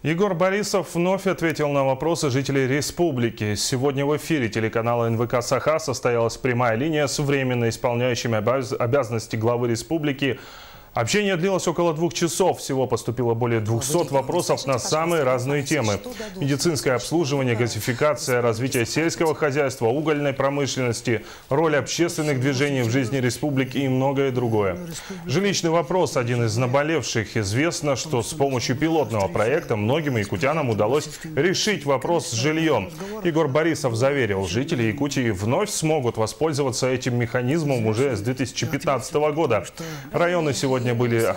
Егор Борисов вновь ответил на вопросы жителей республики. Сегодня в эфире телеканала НВК «Саха» состоялась прямая линия с временно исполняющими обязанности главы республики. Общение длилось около 2 часов. Всего поступило более 200 вопросов на самые разные темы. Медицинское обслуживание, газификация, развитие сельского хозяйства, угольной промышленности, роль общественных движений в жизни республики и многое другое. Жилищный вопрос – один из наболевших. Известно, что с помощью пилотного проекта многим якутянам удалось решить вопрос с жильем. Егор Борисов заверил, жители Якутии вновь смогут воспользоваться этим механизмом уже с 2015 года. Районы сегодня были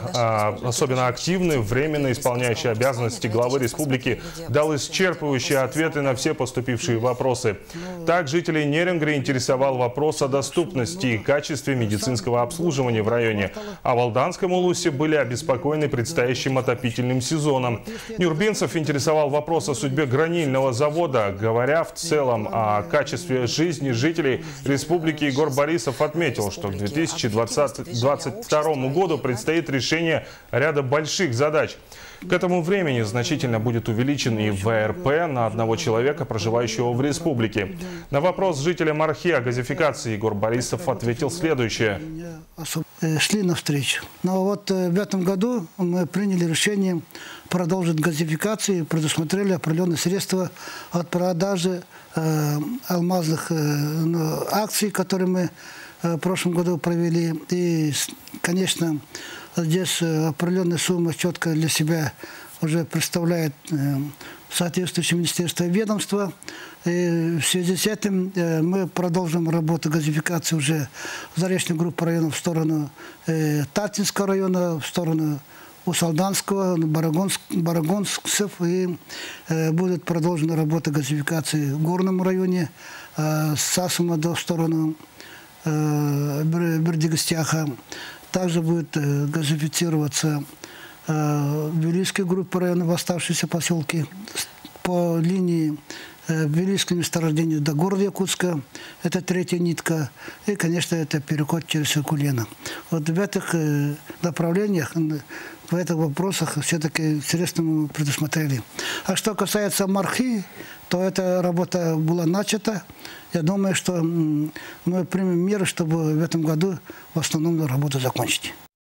особенно активны. Временно исполняющий обязанности главы республики дал исчерпывающие ответы на все поступившие вопросы. Так, жителей Нерюнгри интересовал вопрос о доступности и качестве медицинского обслуживания в районе. А в Алданском улусе были обеспокоены предстоящим отопительным сезоном. Нюрбинцев интересовал вопрос о судьбе гранильного завода. Говоря в целом о качестве жизни жителей республики, Егор Борисов отметил, что к 2022 году предстоит решение ряда больших задач. К этому времени значительно будет увеличен и ВРП на одного человека, проживающего в республике. На вопрос жителя Мархи о газификации Егор Борисов ответил следующее. Шли навстречу. Но вот в этом году мы приняли решение продолжить газификацию, предусмотрели определенные средства от продажи алмазных акций, которые мы в прошлом году провели. И, конечно, здесь определенная сумма четко для себя уже представляет соответствующее министерство и ведомство. И в связи с этим мы продолжим работу газификации уже заречной группы районов в сторону Татинского района, в сторону Усалданского, Барагонцев, и будет продолжена работа газификации в горном районе, с Сасума в сторону Бердигостяха. Также будет газифицироваться Вилийская группа районов, оставшиеся поселки по линии Вилийского месторождения до города Якутска. Это третья нитка. И, конечно, это переход через Кулена. Вот в этих направлениях, в этих вопросах все-таки средства мы предусмотрели. А что касается Мархи, то эта работа была начата. Я думаю, что мы примем меры, чтобы в этом году в основном работу закончить.